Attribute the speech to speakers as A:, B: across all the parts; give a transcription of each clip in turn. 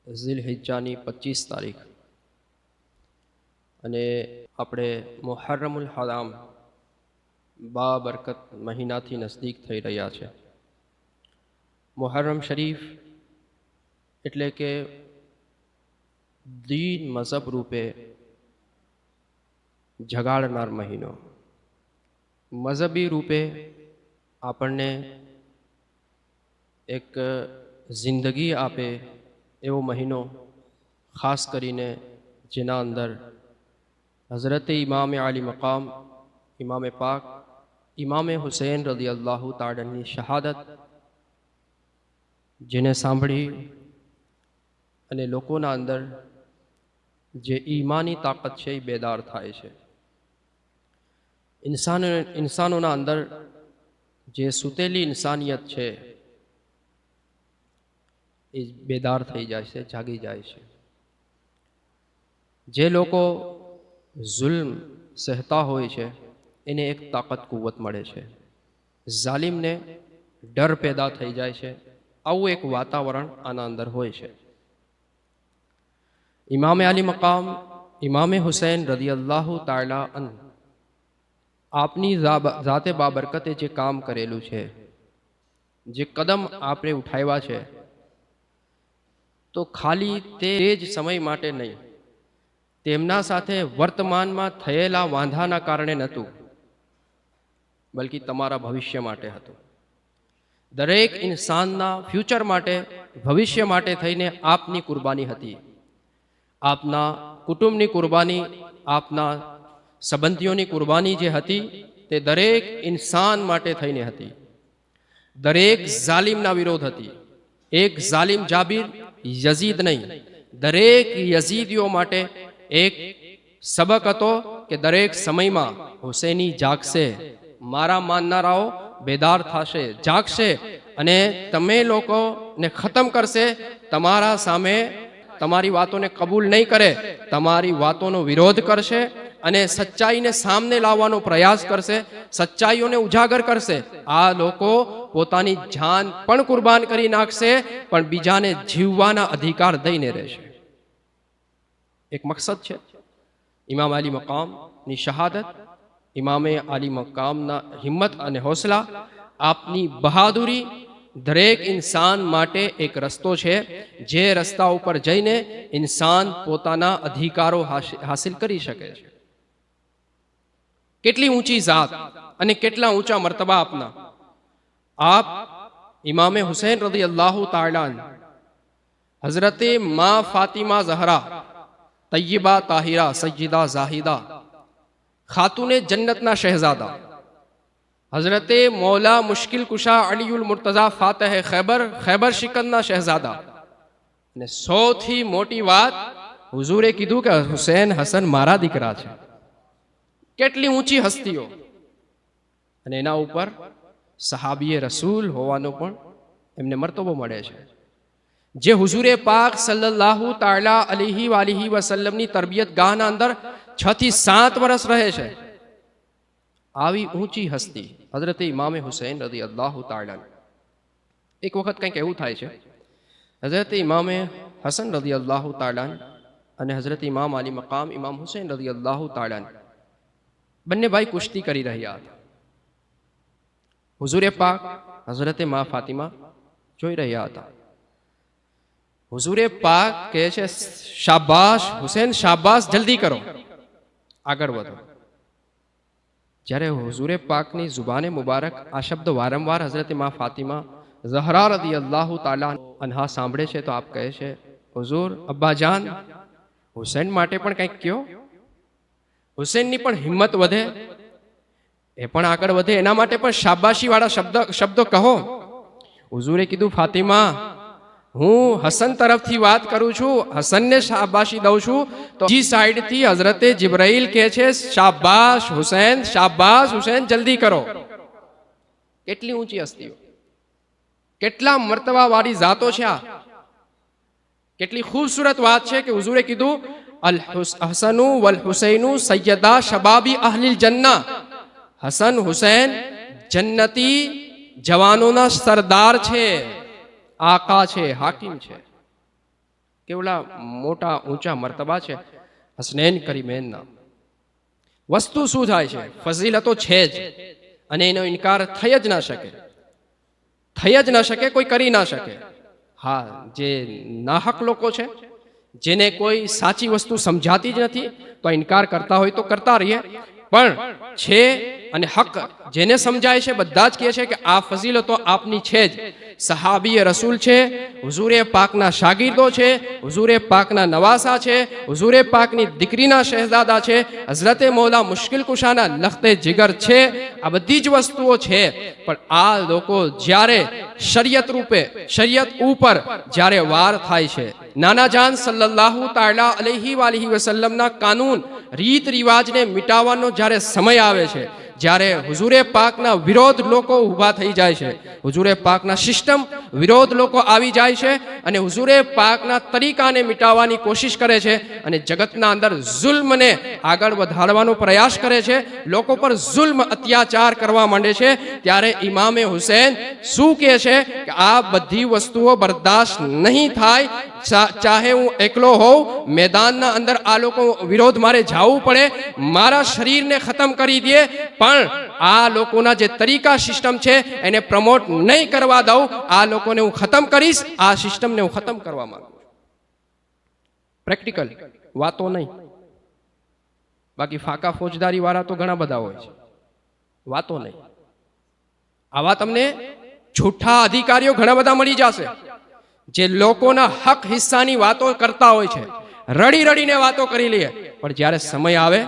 A: ઝિલહિજ્જાની 25 તારીખ અને આપણે મુહર્રમુલ હરામ બાબરકત મહિનાથી નજદીક થઈ રહ્યા છે. મુહર્રમ શરીફ એટલે કે દીન મઝહબ રૂપે જગાડનાર મહિનો, મઝહબી રૂપે આપણને એક જિંદગી આપે એવો મહિનો, ખાસ કરીને જેના અંદર હઝરત ઇમામે આલી મકામ ઇમામે પાક ઇમામે હુસૈન રદિયલ્લાહુ તાલાની શહાદત જેને સાંભળી અને લોકોના અંદર જે ઈમાની તાકાત છે એ બેદાર થાય છે. ઇન્સાનોના અંદર જે સૂતેલી ઇન્સાનિયત છે એ બેદાર થઈ જાય છે, જાગી જાય છે. જે લોકો જુલ્મ સહેતા હોય છે એને એક તાકાત કુવત મળે છે, જાલિમને ડર પેદા થઈ જાય છે. આવું એક વાતાવરણ આના અંદર હોય છે. ઇમામે આલી મકામ ઇમામે હુસૈન રદિયલ્લાહુ તાલા અન આપની જાતે બાબરકતે જે કામ કરેલું છે, જે કદમ આપણે ઉઠાવ્યા છે, તો ખાલી તે જ સમય માટે નહીં, તેમના સાથે વર્તમાનમાં થયેલા વાંધાના કારણે નહોતું, બલ્કિ તમારા ભવિષ્ય માટે હતું. દરેક ઇન્સાનના ફ્યુચર માટે, ભવિષ્ય માટે થઈને આપની કુરબાની હતી. આપના કુટુંબની કુરબાની, આપના સંબંધીઓની કુરબાની જે હતી તે દરેક ઇન્સાન માટે થઈને હતી. દરેક જાલિમના વિરોધ હતી. એક જાલિમ જાબિર યઝીદ નહીં, દરેક યઝીદીઓ માટે એક સબક હતો કે દરેક સમયમાં હુસૈની જાગશે, મારા માનનારાઓ બેદાર થશે, જાગશે અને તમે લોકોને ખતમ કરશે. તમારા સામે તમારી વાતોને કબૂલ નહીં કરે, તમારી વાતોનો વિરોધ કરશે અને સચ્ચાઈને સામને લાવવાનો પ્રયાસ કરશે, સચ્ચાઈઓને ઉજાગર કરશે. આ લોકો પોતાની જાન પણ કુરબાન કરી નાખશે, પણ બીજાને જીવવાના અધિકાર દઈને રહેશે. એક મકસદ છે ઇમામ આલી મકામની શહાદત, ઇમામે આલી મકામના હિંમત અને હોસલા, આપની બહાદુરી દરેક ઇન્સાન માટે એક રસ્તો છે, જે રસ્તા ઉપર જઈને ઇન્સાન પોતાના અધિકારો હાસિલ કરી શકે છે. કેટલી ઊંચી જાત અને કેટલા ઊંચા મર્તબા આપના. આપ ઇમામે હુસૈન રદિયલ્લાહુ તાલા હઝરતે મા ફાતિમા ઝહરા તૈયબા તાહિરા સૈયદા ઝાહિદા ખાતુને જન્નતના શહેઝાદા હઝરતે મૌલા મુશ્કિલ કુશા અલીઉલ મુર્તઝા ફાતહ ખૈબર શિકંદના શહેઝાદા. અને સૌથી મોટી વાત, હુઝુરે કીધું કે હુસૈન હસન મારા દીકરા છે. કેટલી ઊંચી હસ્તીઓ, અને એના ઉપર સહાબીએ રસૂલ હોવાનો પણ એમને મર્તબો મળે છે. જે હુઝુરે પાક સલ્લલ્લાહુ તાલા અલૈહિ વસલ્લમની તરબિયત ગાહના અંદર 6 થી 7 વર્ષ રહે છે. આવી ઊંચી હસ્તી હઝરત ઇમામે હુસૈન રદિયલ્લાહુ તાલા. એક વખત કંઈક એવું થાય છે, હઝરત ઇમામે હસન રદિયલ્લાહુ તાલા અને હઝરત ઇમામ આલી મકામ ઇમામ હુસૈન રદિયલ્લાહુ તાલા બંને ભાઈ કુશ્તી કરી રહ્યા હતા. હુઝુરે પાક હઝરતે મા ફાતિમા જોઈ રહ્યા હતા. હુઝુરે પાક કહે છે, શાબાશ હુસૈન, શાબાશ, જલ્દી કરો, આગળ વધો. જ્યારે હુઝુરે પાકની જુબાને મુબારક આ શબ્દ વારંવાર હઝરત મા ફાતિમા ઝહરા રદિયલ્લાહુ તાલા અન્હા સાંભળે છે, તો આપ કહે છે, હુઝુર અબ્બાજાન, હુસૈન માટે પણ કંઈક કહો. હુસૈનની પણ હિંમત વધે, એ પણ આગળ વધે, એના માટે પણ શાબાશી વાળા શબ્દો કહો. હુઝુરે કીધું, ફાતિમા, હું હસન તરફથી વાત કરું છું, હસનને શાબાશી દઉં છું, તો બીજી સાઈડથી હઝરતે જિબ્રાઈલ કહે છે, શાબાશ હુસૈન, શાબાશ હુસૈન, જલ્દી કરો. કેટલી ઊંચી હસ્તીઓ, કેટલા મર્તબા વાળી જાતો છે આ. કેટલી ખૂબસૂરત વાત છે કે હુઝુરે કીધું, અલ હસનુ વલ હુસૈનુ સૈયદા શબાબી અહલિલ જન્ના. હસન હુસૈન જન્નતી જવાનોના સરદાર છે, આકા છે, હાકિમ છે. કેવલા મોટા ઊંચા મર્તબા છે હસનૈન કરીમૈનના. વસ્તુ શું થાય છે? ફઝીલતો છે જ, અને એનો ઇનકાર થઈ જ ના શકે, થઈ જ ના શકે, કોઈ કરી ના શકે. હા, જે નાહક લોકો છે, જેને કોઈ સાચી વસ્તુ સમજાતી જ નથી, તો ઇનકાર કરતા હોય તો કરતા રહીએ, પણ છે અને હક જેને સમજાય છે બધા જ કહે છે કે આ ફઝીલતો આપની છે જ. સહાબીએ રસૂલ છે, હુઝુરે પાકના શાગીર્દો છે, હુઝુરે પાકના નવાસા છે, હુઝુરે પાકની દીકરીના શહેજાદા છે, હઝરતે મૌલા મુશ્કિલ કુશાના લખતે જીગર છે. આ બધી જ વસ્તુઓ છે, પણ આ લોકો જ્યારે શરિયત રૂપે, શરિયત ઉપર જ્યારે વાર થાય છે, નાના જાન સલ્લલ્લાહુ તાલા અલૈહિ વસલ્લમના કાનૂન રીત રિવાજને મિટાવવાનો જ્યારે સમય આવે છે, જ્યારે હુઝુરે પાકના વિરોધ લોકો ઊભા થઈ જાય છે, હુઝુરે પાકના સિસ્ટમ વિરોધ લોકો આવી જાય છે અને હુઝુરે પાકના તરીકાને મિટાવવાની કોશિશ કરે છે અને જગતના અંદર જુલ્મને આગળ વધારવાનો પ્રયાસ કરે છે, લોકો પર જુલ્મ અત્યાચાર કરવા માંડે છે, ત્યારે ઇમામે હુસૈન શું કહે છે કે આ બધી વસ્તુઓ બરદાશ્ત નહીં થાય. ચાહે હું એકલો હોઉં, મેદાનના અંદર આ લોકો વિરોધ મારે જવું પડે, મારા શરીરને ખતમ કરી દે, પણ આ લોકોના જે તરીકા સિસ્ટમ છે એને પ્રમોટ નહીં કરવા દઉં. આ લોકોને હું ખતમ કરીશ, આ સિસ્ટમને હું ખતમ કરવા માંગુ છું. પ્રેક્ટિકલ વાતો નહીં. બાકી ફાકા ફોજદારી વાળા તો ઘણા બધા હોય છે, વાતો નહીં. આવા તમને છૂઠા અધિકારીઓ ઘણા બધા મળી જશે, જે લોકોના હક હિસ્સાની વાતો કરતા હોય છે, રડી રડીને વાતો કરી લે, પણ જ્યારે સમય આવે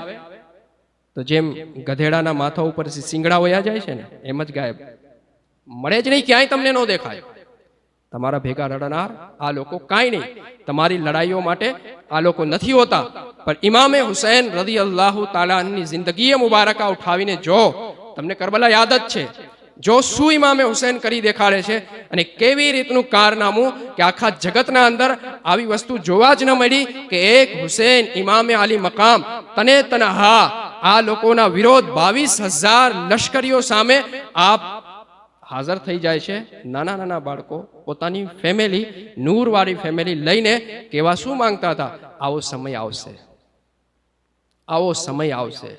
A: તો જેમ ગધેડાના માથા ઉપર સિંગડા વયા જાય છે ને, એમ જ ગાયબ, મળે જ નહીં, ક્યાંય તમને ન દેખાય. તમારા ભેગા રડનાર આ લોકો કાંઈ નહીં, તમારી લડાઈઓ માટે આ લોકો નથી હોતા. પણ ઇમામે હુસૈન રદિયલ્લાહુ તાલાની જિંદગી મુબારકા ઉઠાવીને જો, તમને કરબલા યાદ જ છે, જો શું ઇમામે હુસૈન કરી દેખાડે છે અને કેવી રીતનું કારનામું કે આખા જગતના અંદર આવી વસ્તુ જોવા જ ન મળી કે એક હુસૈન ઇમામે આલી મકામ તને તનહા આ લોકોના વિરોધ 22,000 લશ્કરીઓ સામે આપ હાજર થઈ જાય છે. નાના નાના બાળકો પોતાની ફેમિલી, નૂરવાળી ફેમિલી લઈને કેવા શું માંગતા હતા, આવો સમય આવશે, આવો સમય આવશે,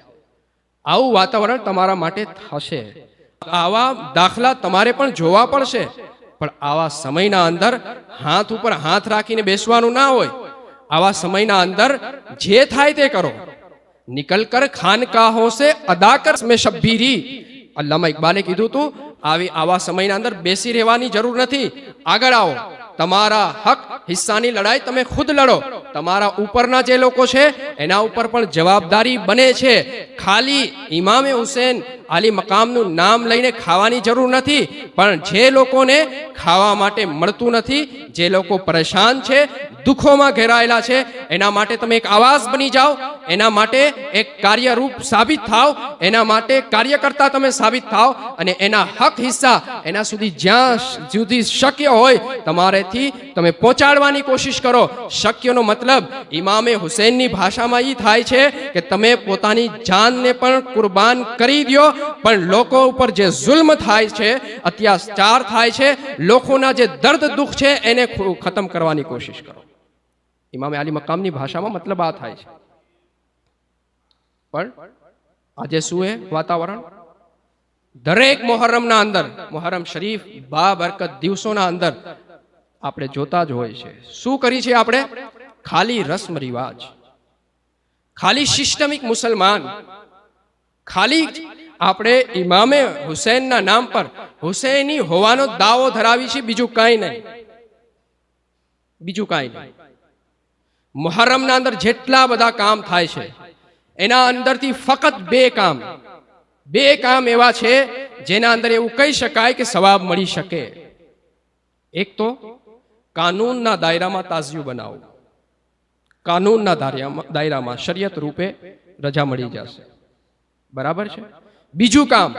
A: આવું વાતાવરણ તમારા માટે થશે, આવા દાખલા તમારે પણ જોવા પડશે. પણ આવા સમયના અંદર હાથ ઉપર હાથ રાખીને બેસવાનું ના હોય. આવા સમયના અંદર જે થાય તે કરો. નિકલ કર ખાનકાહો સે અદા કર મેં શબ્બીરી. અલ્લામા ઇકબાલે કીધું તું, આવા સમયના અંદર બેસી રહેવાની જરૂર નથી, આગળ આવો, તમારા હક હિસ્સાની લડાઈ તમે ખુદ લડો. તમારા ઉપરના જે લોકો છે એના ઉપર પણ જવાબદારી બને છે. ખાલી ઇમામે હુસૈન આલી મકામનું નામ લઈને ખાવાની જરૂર નથી, પણ જે લોકોને ખાવા માટે મળતું નથી, જે લોકો પરેશાન છે, દુઃખોમાં ઘેરાયેલા છે, એના માટે તમે એક આવાજ બની જાઓ, એના માટે એક કાર્યરૂપ સાબિત થાવ, એના માટે કાર્યકર્તા તમે સાબિત થાવ અને એના હક હિસ્સા એના સુધી જ્યાં સુધી શક્ય હોય તમારેથી તમે પહોંચાડવાની કોશિશ કરો. શક્યનો મતલબ ઇમામે હુસૈનની ભાષામાં એ થાય છે કે તમે પોતાની જાનને પણ કુરબાન કરી દો, પણ લોકો ઉપર જે જુલ્મ થાય છે, અત્યાચાર થાય છે, લોકોના જે દર્દ દુઃખ છે એને ખતમ કરવાની કોશિશ કરો. ઇમામે આલી મકામની ભાષામાં મતલબ આ થાય છે. પણ આજે શું એ વાતાવરણ? દરેક મુહર્રમના અંદર, મુહર્રમ શરીફ બાબરકત દિવસોના અંદર આપણે જોતા જ હોય છે, શું કરી છે આપણે? ખાલી રસ્મ રિવાજ, ખાલી સિસ્ટમિક મુસલમાન, ખાલી આપણે ઇમામે હુસૈનના નામ પર હુસૈની હોવાનો દાવો ધરાવી છે, બીજું કાંઈ નહીં, બીજું કાંઈ નહીં. મુહર્રમના અંદર જેટલા બધા કામ થાય છે એના અંદરથી ફક્ત બે કામ એવા છે જેના અંદર એવું કહી શકાય કે સવાબ મળી શકે. એક તો કાનૂનના દાયરામાં તાઝિયું બનાવવું, કાનૂનના દાયરામાં શરિયત રૂપે રજા મળી જશે, બરાબર છે. બીજું કામ,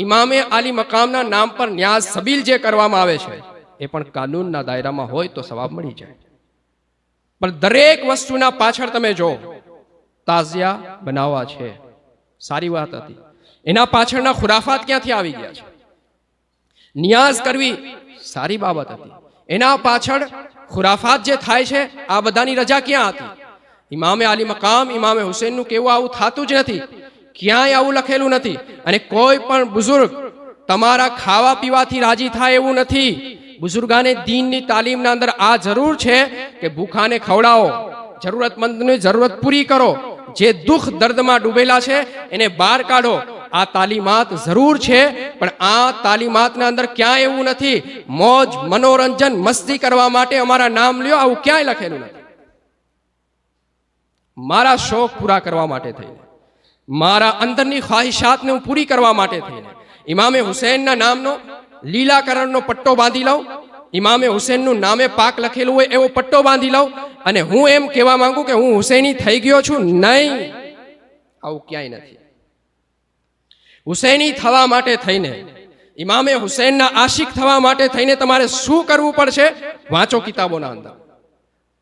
A: ઇમામે આલી મકામના નામ પર ન્યાઝ સબીલ જે કરવામાં આવે છે એ પણ કાનૂનના દાયરામાં હોય તો સવાબ મળી જાય. પણ દરેક વસ્તુના પાછળ તમે જો, તાઝિયા બનાવવા છે, સારી વાત હતી, એના પાછળના ખુરાફાત ક્યાંથી આવી ગયા છે? નિયાઝ કરવી સારી બાબત હતી, એના પાછળ ખુરાફાત જે થાય છે આ બધાની રજા ક્યાં હતી? ઇમામે આલી મકામ ઇમામે હુસૈનનું કેવું આવું થતું જ નથી, ક્યાંય આવું લખેલું નથી. અને કોઈ પણ બુઝુર્ગ તમારા ખાવા પીવાથી રાજી થાય એવું નથી. બુઝુર્ગાને દીનની તાલીમના અંદર આ જરૂર છે કે ભૂખાને ખવડાવો, જરૂરતમંદની જરૂરત પૂરી કરો, જે દુઃખ દર્દમાં ડૂબેલા છે એને બહાર કાઢો. આ તાલીમાત જરૂર છે, પણ આ તાલીમાતના અંદર ક્યાંય એવું નથી મોજ મનોરંજન મસ્તી કરવા માટે અમારા નામ લ્યો, આવું ક્યાંય લખેલું નથી. મારા શોખ પૂરા કરવા માટે થઈને, મારા અંદરની ખ્વાહિશાતને હું પૂરી કરવા માટે થઈને ઇમામે હુસૈનના નામનો લીલાકરણનો પટ્ટો બાંધી લઉં, ઇમામે હુસૈનનું નામે પાક લખેલું હોય એવો પટ્ટો બાંધી લઉં અને હું એમ કહેવા માંગુ કે હું હુસૈની થઈ ગયો છું. નહીં, આવું ક્યાંય નથી. હુસૈની થવા માટે થઈને, ઇમામે હુસૈનના આશિક થવા માટે થઈને તમારે શું કરવું પડશે? વાંચો કિતાબોના અંદર,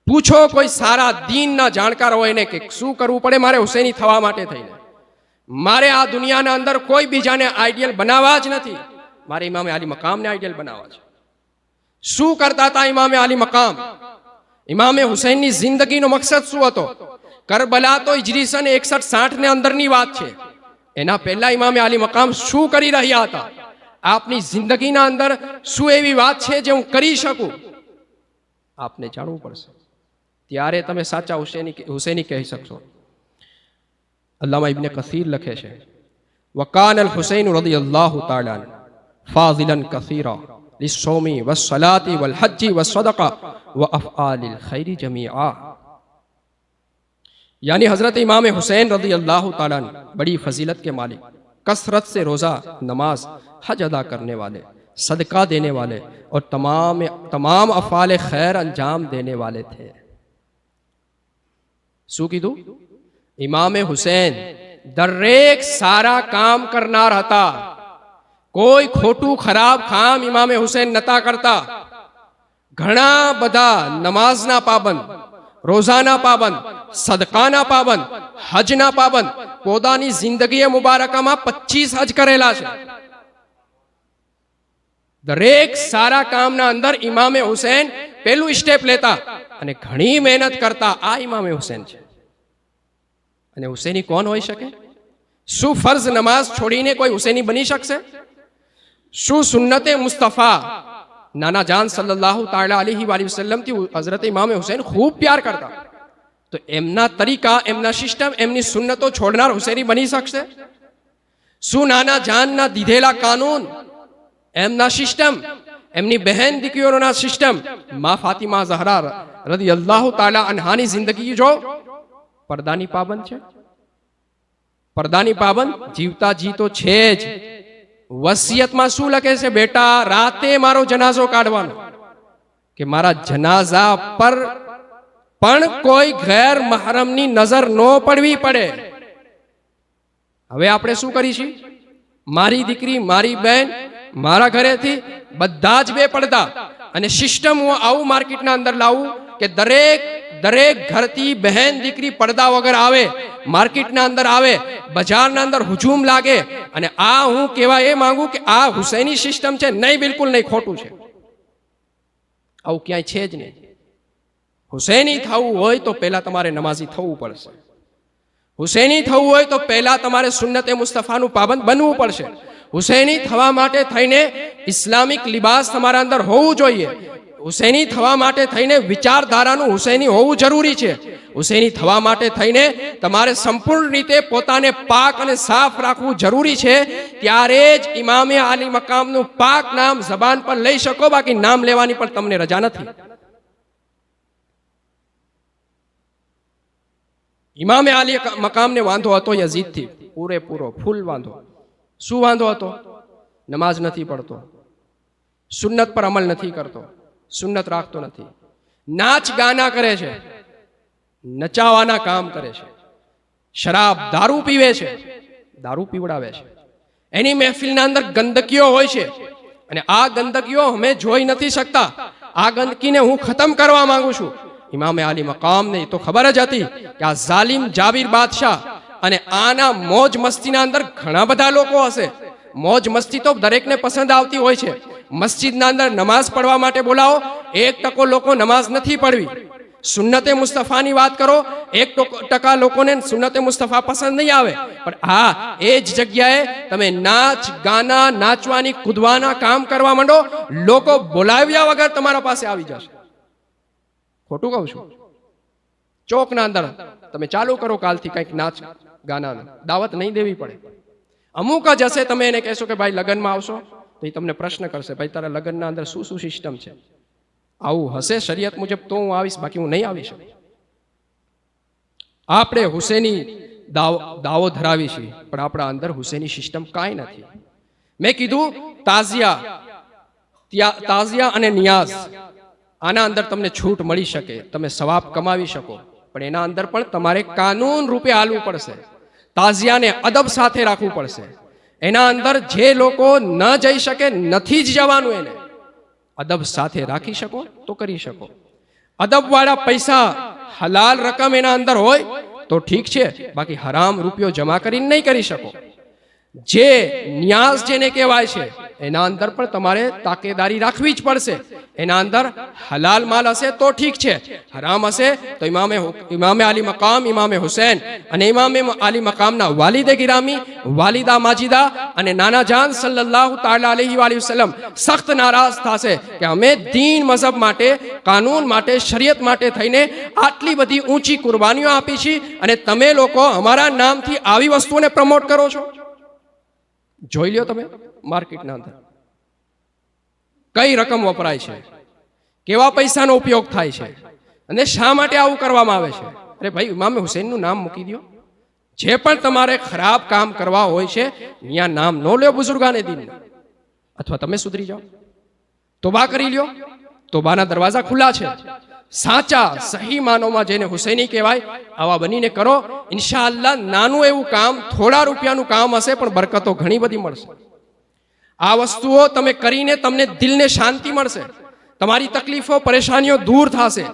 A: પૂછો કોઈ સારા દીનના જાણકાર હોય ને કે શું કરવું પડે મારે હુસૈની થવા માટે થઈને. મારે આ દુનિયાના અંદર કોઈ બીજાને આઈડિયલ બનાવવા જ નથી, મારે ઇમામે આલી મકામને આઈડિયલ બનાવવા છે. શું કરતા હતા ઇમામે આલી મકામ? ઇમામે હુસૈનની જિંદગીનો મકસદ શું હતો? કરબલા તો હિજરી સન 61-60 ને અંદરની વાત છે. એના પહેલા ઇમામે આલી મકામ શું કરી રહ્યા હતા? આપની જિંદગીના અંદર શું એવી વાત છે જે હું કરી શકું? આપને જાણવું પડશે, ત્યારે તમે સાચા હુસૈની કહી શકશો. અલ્લામા ઇબ્ને કસીર લખે છે, વકાન અલ હુસૈન રદિયલ્લાહુ તાઆલા ફાઝિલન કસીરા લિસ્સૌમી વસ્સલાતી વલહજ્જી વસ્સદકા વઅફઆલિલ ખૈરી જમીઆ. यानी हजरत इमाम हुसैन रज़ियल्लाहु ताला बड़ी फजीलत के मालिक, कसरत से रोज़ा नमाज हज अदा करने वाले, सदका देने वाले और तमाम अफ़ाल खैर अंजाम देने वाले थे. શું કીધું? ઇમામે હુસૈન દરેક સારા કામ કરનાર હતા, કોઈ ખોટું ખરાબ કામ ઇમામે હુસૈન નતા કરતા. ઘણા બધા નમાઝના પાબંદ, રોઝાના પાબંદ, સદકાના પાબંદ, હજના પાબંદ, પોતાની જિંદગી મુબારકામાં 25 હજ કરેલા છે. દરેક સારા કામના અંદર ઇમામે હુસૈન પહેલું સ્ટેપ લેતા અને ઘણી મહેનત કરતા. આ ઇમામે હુસૈન છે. અને હુસૈની કોણ હોઈ શકે? શું ફર્ઝ નમાઝ છોડીને કોઈ હુસૈની બની શકશે? શું સુન્નતે મુસ્તફા નાના જાન સલ્લલ્લાહુ તાala અલૈહિ વસલ્લમ થી હઝરત ઇમામે હુસૈન ખૂબ પ્યાર કરતા, તો એમના તરીકા, એમના સિસ્ટમ, એમની સુન્નતો છોડનાર હુસૈની બની શકશે? શું નાના જાનના દીધેલા કાનૂન, એમના સિસ્ટમ, એમની બહેન દીકરીઓના સિસ્ટમ, મા ફાતિમા ઝહરા રદિયલ્લાહુ તાલા અન્હાની જિંદગી જો પડદાની પાબંદ છે. પડદાની પાબંદ જીવતા જી તો છે જ. વસિયતમાં શું લખે છે? બેટા રાતે મારો જનાઝો કાઢવાનો, કે મારા જનાઝા પર પણ કોઈ ગેર મહરમની નજર ન પડવી પડે. હવે આપણે શું કરીશું? મારી દીકરી, મારી બહેન, મારા ઘરેથી બધા જ બે પડદા. અને સિસ્ટમ હું આવું માર્કેટના અંદર લાવું કે દરેક ઘરથી બહેન દીકરી પડદા વગર આવે, માર્કેટના અંદર આવે, બજારના અંદર હુજુમ લાગે. અને આ હું કહેવા એ માંગુ કે આ હુસૈની સિસ્ટમ છે. નહીં, બિલકુલ નહીં, ખોટું છે. આવું ક્યાંય છે જ નહીં. હુસૈની થવું હોય તો પહેલા તમારે નમાઝી થવું પડશે. હુસૈની થવું હોય તો પહેલા તમારે સુન્નતે મુસ્તફાનું પાબંદ બનવું પડશે. હુસૈની થવા માટે થઈને ઇસ્લામિક લિબાસ તમારા અંદર હોવું જોઈએ. હુસૈની થવા માટે થઈને વિચારધારાનું હુસૈની હોવું જરૂરી છે. હુસૈની થવા માટે થઈને તમારે સંપૂર્ણ રીતે પોતાને પાક અને સાફ રાખવું જરૂરી છે. ત્યારે જ ઇમામે આલી મકામનું પાક નામ જબાન પર લઈ શકો, બાકી નામ લેવાની પણ તમને રજા નથી. ઇમામે આલી મકામને વાંધો હતો યઝીદથી, પૂરેપૂરો ફૂલ વાંધો. શું વાંધો હતો? નમાઝ નથી પડતો, સુન્નત પર અમલ નથી કરતો, સુન્નત રાખતો નથી, નાચ ગાના કરે છે, નચાવાના કામ કરે છે, શરાબ દારૂ પીવે છે, દારૂ પીવડાવે છે, એની મહેફિલના અંદર ગંદકીઓ હોય છે અને આ ગંદકીઓ અમે જોઈ નથી શકતા. આ ગંદકીને હું ખતમ કરવા માંગુ છું. ઇમામે આલી મકામને તો ખબર જ હતી કે આ જાલિમ જાબીર બાદશાહ અને આના મોજ મસ્તીના અંદર ઘણા બધા લોકો હશે. મોજ મસ્તી તો દરેકને પસંદ આવતી હોય છે, મસ્જિદના અંદર નમાઝ પડવા માટે બોલાવો, 1% લોકો નમાઝ નથી પડવી. સુન્નતે મુસ્તફાની વાત કરો, 1% લોકોને સુન્નતે મુસ્તફા પસંદ નહીં આવે. પણ હા, એ જ જગ્યાએ તમે નાચ ગાના, નાચવાની કૂદવાના કામ કરવા માંડો, લોકો બોલાવ્યા વગર તમારા પાસે આવી જશે. ખોટું કહું છું? ચોકના અંદર તમે ચાલુ કરો કાલથી કંઈક નાચ ગાનાનું, દાવત નહીં દેવી પડે. અમુક જ હશે, તમે એને કહેશો કે ભાઈ લગ્નમાં આવશો, તો એ તમને પ્રશ્ન કરશે, ભાઈ તારા લગ્નના અંદર શું શું સિસ્ટમ છે. આવું હશે શરીયત મુજબ તો હું આવીશ, બાકી હું નહીં આવી શકું. આપણે હુસેની દાવો ધરાવી છીએ, પણ આપણા અંદર હુસેની સિસ્ટમ કાંઈ નથી. મેં કીધું તાઝિયા અને નિયાઝ, આના અંદર તમને છૂટ મળી શકે, તમે સવાબ કમાવી શકો, પણ એના અંદર પણ તમારે કાનૂન રૂપે હાલવું પડશે. તાઝિયાને અદબ સાથે રાખવું પડશે. એના અંદર જે લોકો ન જઈ શકે, નથી જ જવાનું, એને અદબ સાથે રાખી શકો તો કરી શકો. અદબ વાળા પૈસા, હલાલ રકમ એના અંદર હોય તો ઠીક છે, બાકી હરામ રૂપિયો જમા કરીને નહીં કરી શકો. જે ન્યાસ જેને કહેવાય છે, એના અંદર પણ તમારે તાકેદારી રાખવી જ પડશે. એના અંદર હલાલ માલ હશે તો ઠીક છે, હરામ હશે તો ઇમામે આલી મકામ ઇમામે હુસૈન અને ઇમામે આલી મકામના વાલિદે ગિરામી, વાલિદા માજીદા અને નાના જાન સલ્લલ્લાહુ તાલા અલૈહિ વસલ્લમ સખ્ત નારાજ થશે કે અમે દીન મઝહબ માટે, કાનૂન માટે, શરીયત માટે થઈને આટલી બધી ઊંચી કુરબાનીઓ આપી છે, અને તમે લોકો અમારા નામથી આવી વસ્તુઓને પ્રમોટ કરો છો. જોઈ લ્યો તમે માર્કેટના અંદર કઈ રકમ વપરાય છે, કેવા પૈસાનો ઉપયોગ થાય છે, અને શા માટે આવું કરવામાં આવે છે. અરે ભાઈ, ઇમામે હુસૈનનું નામ મૂકી દો. જે પણ તમારે ખરાબ કામ કરવા હોય છે, અહીંયા નામ ન લ્યો બુઝુર્ગાને દીન, અથવા તમે સુધરી જાઓ, તોબા કરી લ્યો. તોબાના દરવાજા ખુલ્લા છે. સાચા સહી માનોમાં જેને હુસૈની કહેવાય, આવા બનીને કરો. ઇન્શાઅલ્લાહ નાનું એવું કામ, થોડા રૂપિયાનું કામ હશે, પણ બરકતો ઘણી બધી મળશે. આ વસ્તુઓ તમે કરીને તમને દિલને શાંતિ મળશે, તમારી તકલીફો પરેશાનીઓ દૂર થશે.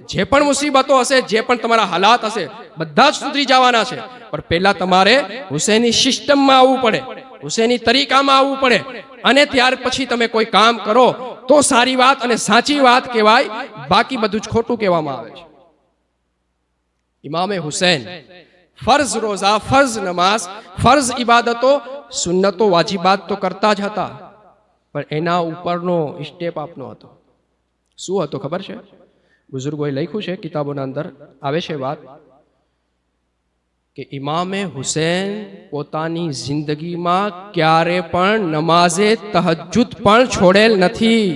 A: જે પણ મુસીબતો હશે, જે પણ તમારા હાલાત હશે, બધા જ સુધરી જવાના છે. પણ પહેલા તમારે હુસૈની સિસ્ટમમાં આવવું પડે, હુસૈની તરીકામાં આવવું પડે, અને ત્યાર પછી તમે કોઈ કામ કરો તો સારી વાત અને સાચી વાત કહેવાય, બાકી બધું જ ખોટું કહેવામાં આવે છે. ઇમામે હુસૈન ફર્ઝ રોઝા, ફર્ઝ નમાઝ, ફર્ઝ ઇબાદતો, સુન્નતો, વાજિબાત તો કરતા જ હતા, પણ એના ઉપરનો સ્ટેપ આપનો હતો. શું હતો ખબર છે? બુઝુર્ગોએ લખ્યું છે, કિતાબોના અંદર આવે છે વાત કે ઇમામે હુસૈન પોતાની જિંદગીમાં ક્યારે પણ નમાઝે તહજ્જુદ પણ છોડેલ નથી.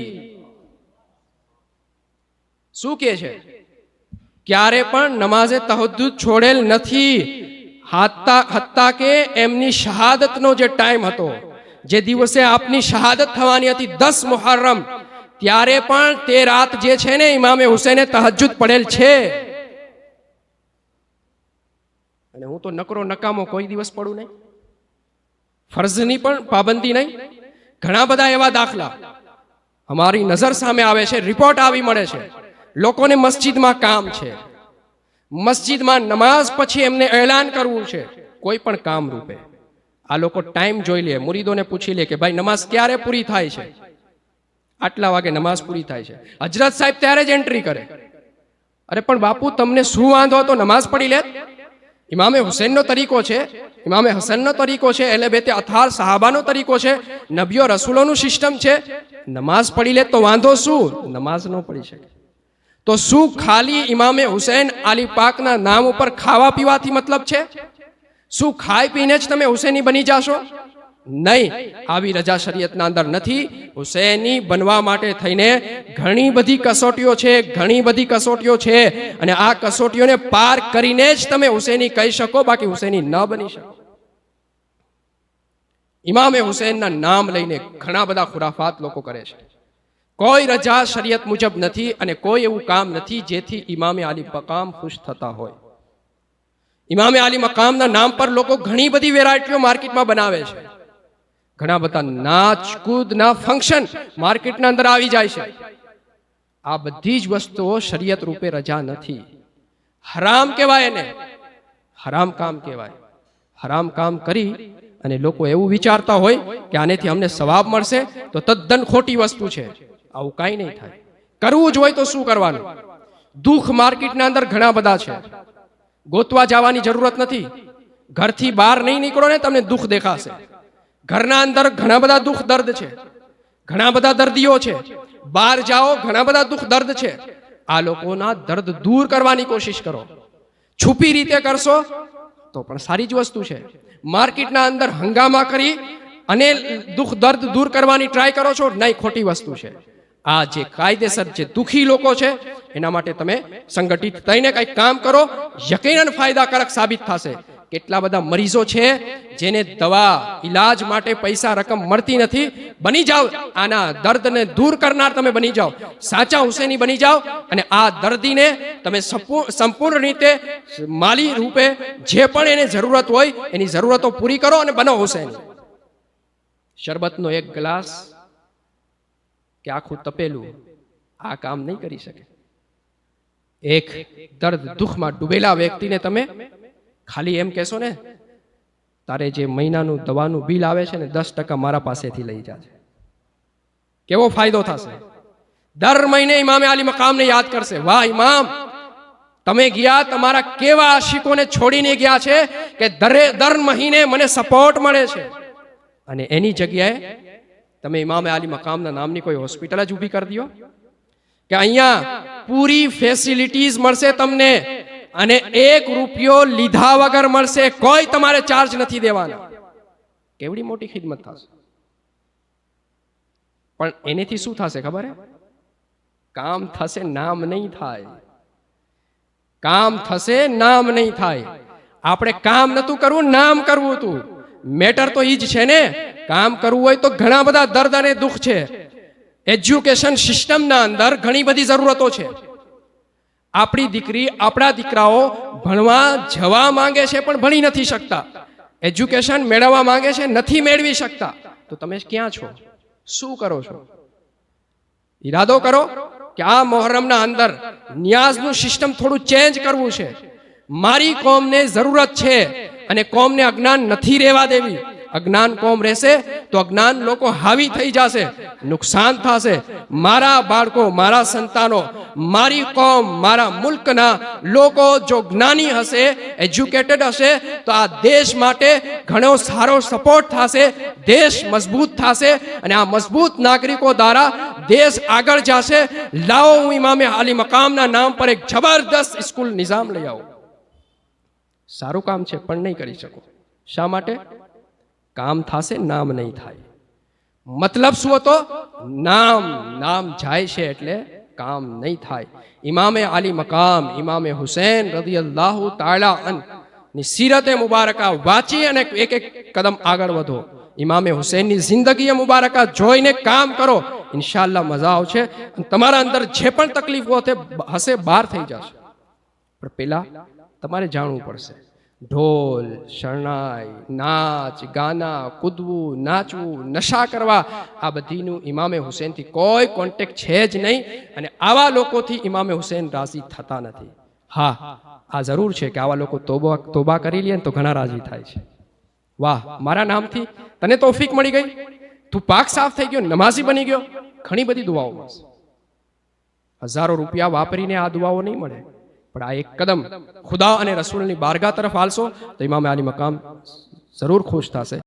A: શું કહે છે? ક્યારે પણ નમાઝે તહજ્જુદ છોડેલ નથી. હત્તા કે એમની શહાદતનો જે ટાઈમ હતો, જે દિવસે આપની શહાદત થવાની હતી 10 મુહર્રમ, ત્યારે પણ તે રાત જે છે ને, ઇમામે હુસૈને તહજ્જુદ પડેલ છે. અને હું તો નકરો નકામો કોઈ દિવસ પડું નહીં, ફરજની પણ પાબંદી નહીં. ઘણા બધા એવા દાખલા અમારી નજર સામે આવે છે, રિપોર્ટ આવી મળે છે. લોકોને મસ્જિદમાં કામ છે, મસ્જિદમાં નમાઝ પછી એમને એલાન કરવું છે, કોઈ પણ કામ રૂપે. આ લોકો ટાઈમ જોઈ લે, મુરીદોને પૂછી લે કે ભાઈ નમાઝ ક્યારે પૂરી થાય છે, આટલા વાગે નમાઝ પૂરી થાય છે. હજરત સાહેબ ત્યારે જ એન્ટ્રી કરે. અરે પણ બાપુ, તમને શું વાંધો હતો? નમાઝ પડી લે. ઇમામે હુસૈનનો તરીકો છે, ઇમામે હસનનો તરીકો છે, અહેલે બેતે અથાર સહાબાનો તરીકો છે, નબીઓ રસૂલોનું સિસ્ટમ છે. નમાઝ પડી લે તો વાંધો શું? નમાઝ ન પડી શકે તો શું ખાલી ઇમામે હુસૈન આલી પાકના નામ ઉપર ખાવા પીવાથી મતલબ છે? શું ખાઈ પીને જ તમે હુસૈની બની જાશો? નહીં, આવી રજા શરીયતના અંદર નથી. હુસૈની બનવા માટે થઈને ઘણી બધી કસોટીઓ છે, ઘણી બધી કસોટીઓ છે, અને આ કસોટીઓને પાર કરીને જ તમે હુસૈની કહી શકો, બાકી હુસૈની ન બની શકો. ઇમામે હુસૈનના નામ લઈને ઘણા બધા ખુરાફાત લોકો કરે છે. કોઈ રજા શરીયત મુજબ નથી, અને કોઈ એવું કામ નથી જેથી ઇમામે આલી મકામ ખુશ થતા હોય. ઇમામે આલી મકામના નામ પર લોકો ઘણી બધી વેરાયટીઓ માર્કેટમાં બનાવે છે. ઘણા બધા નાચ કૂદના ફંક્શન માર્કેટના અંદર આવી જાય છે. આ બધી જ વસ્તુઓ શરીયત રૂપે રજા નથી. હરામ કહેવાય એને, હરામ કામ કહેવાય. હરામ કામ કરી અને લોકો એવું વિચારતા હોય કે આનેથી અમને સવાબ મળશે, તો તદ્દન ખોટી વસ્તુ છે. આવું કાંઈ નહીં થાય. કરવું જ હોય તો શું કરવાનું? દુઃખ માર્કેટના અંદર ઘણા બધા છે, ગોતવા જવાની જરૂરત નથી. ઘરથી બહાર નહીં નીકળો ને તમને દુઃખ દેખાશે. ઘરના અંદર ઘણા બધા દુઃખ દર્દ છે, ઘણા બધા દર્દીઓ છે. બહાર જાઓ, ઘણા બધા દુઃખ દર્દ છે. આ લોકોના દર્દ દૂર કરવાની કોશિશ કરો. છુપી રીતે કરશો તો પણ સારી જ વસ્તુ છે. માર્કેટના અંદર હંગામા કરી અને દુઃખ દર્દ દૂર કરવાની ટ્રાય કરો છો, નહીં, ખોટી વસ્તુ છે. આ જે કાયદેસર જે દુઃખી લોકો છે એના માટે તમે સંગઠિત થઈને કંઈક કામ કરો, યકીનન ફાયદાકારક સાબિત થશે. કેટલા બધા મરીઝો છે જેને દવા ઈલાજ માટે પૈસા રકમ મળતી નથી. બની જાઓ આના દર્દને દૂર કરનાર, તમે બની જાઓ, સાચા હુસૈની બની જાઓ અને આ દર્દીને તમે સંપૂર્ણ રીતે માલી રૂપે જે પણ એને જરૂરત હોય એની જરૂરતો પૂરી કરો અને બનો હુસૈન. શરબતનો એક ગ્લાસ કે આખું તપેલું આ કામ નહીં કરી શકે. એક દર્દ દુઃખમાં ડૂબેલા વ્યક્તિને તમે ખાલી એમ કહેશો ને, તારે જે મહિનાનું દવાનું બિલ આવે છે ને 10% મારા પાસેથી લઈ જાજે, કેવો ફાયદો થશે? દર મહિને ઇમામે આલી મકામને યાદ કરશે, વાહ ઇમામ, તમે ગયા તમારા કેવા આશિકોને છોડીને ગયા છે કે દર મહિને મને સપોર્ટ મળે છે. અને એની જગ્યાએ તમે ઇમામે આલી મકામના નામની કોઈ હોસ્પિટલ જ ઊભી કરી દો કે અહીંયા પૂરી ફેસિલિટીઝ મળશે તમને અને 1 રૂપિયો લીધા વગર મળશે, કોઈ તમારે ચાર્જ નથી દેવાના. કેવડી મોટી ખિદમત થશે. પણ એનેથી શું થશે ખબર હે? કામ થશે, નામ નહીં થાય. કામ થશે, નામ નહીં થાય. આપણે કામ નતું કરવું, નામ કરવું હતું. મેટર તો ઈ જ છે ને. કામ કરવું હોય તો ઘણા બધા દર્દ અને દુઃખ છે. એજ્યુકેશન સિસ્ટમના અંદર ઘણી બધી જરૂરતો છે. આપણી દીકરી, આપણા દીકરાઓ ભણવા જવા માંગે છે પણ ભણી નથી શકતા. એજ્યુકેશન મેળવવા માંગે છે, નથી મેળવી શકતા. તો તમે ક્યાં છો? શું કરો છો? ઈરાદો કરો કે આ મોહરમના અંદર નિયાઝનું સિસ્ટમ થોડું ચેન્જ કરવું છે. મારી કોમને જરૂરત છે અને કોમને અજ્ઞાન નથી રહેવા દેવી. અજ્ઞાન કોમ રહેશે તો અજ્ઞાન લોકો હાવી થઈ જશે, નુકસાન થશે. મારા બાળકો, મારા સંતાનો, મારી કોમ, મારા મુલ્કના લોકો જો જ્ઞાની હશે, એજ્યુકેટેડ હશે તો આ દેશ માટે ઘણો સારો સપોર્ટ થશે, દેશ મજબૂત થશે અને આ મજબૂત નાગરિકો દ્વારા દેશ આગળ જશે. લાવો, હું ઇમામે આલી મકામના નામ પર એક જબરદસ્ત સ્કૂલ નિઝામ લઈ આવું. સારું કામ છે પણ નહીં કરી શકો. શા માટે? કામ થશે, નામ નહીં થાય. મતલબ શું હતો? નામ જાય છે એટલે કામ નહીં થાય. ઇમામે આલી મકામ ઇમામે હુસૈન રદિયલ્લાહુ તાઆલા અનની સીરતે મુબારકા વાંચી અને એક એક કદમ આગળ વધો. ઇમામે હુસૈનની જિંદગી મુબારકા જોઈને કામ કરો, ઇન્શાઅલ્લાહ મજા આવશે. તમારા અંદર જે પણ તકલીફો હશે બહાર થઈ જશે. પણ પહેલા તમારે જાણવું પડશે. ઢોલ, શરણાઈ, નાચ, ગાના, કૂદવું, નાચવું, નશા કરવા, આ બધીનું ઇમામે હુસૈનથી કોઈ કોન્ટેક્ટ છે જ નહીં. અને આવા લોકોથી ઇમામે હુસૈન રાજી થતા નથી. હા, આ જરૂર છે કે આવા લોકો તોબા કરી લે તો ઘણા રાજી થાય છે. વાહ, મારા નામથી તને તૌફીક મળી ગઈ, તું પાક સાફ થઈ ગયો, નમાઝી બની ગયો. ઘણી બધી દુઆઓ મળશે. હજારો રૂપિયા વાપરીને આ દુઆઓ નહીં મળે. પણ આ એક કદમ ખુદા અને રસૂલની બારગાહ તરફ હાલશો તો ઇમામે આલી મકામ જરૂર ખુશ થશે.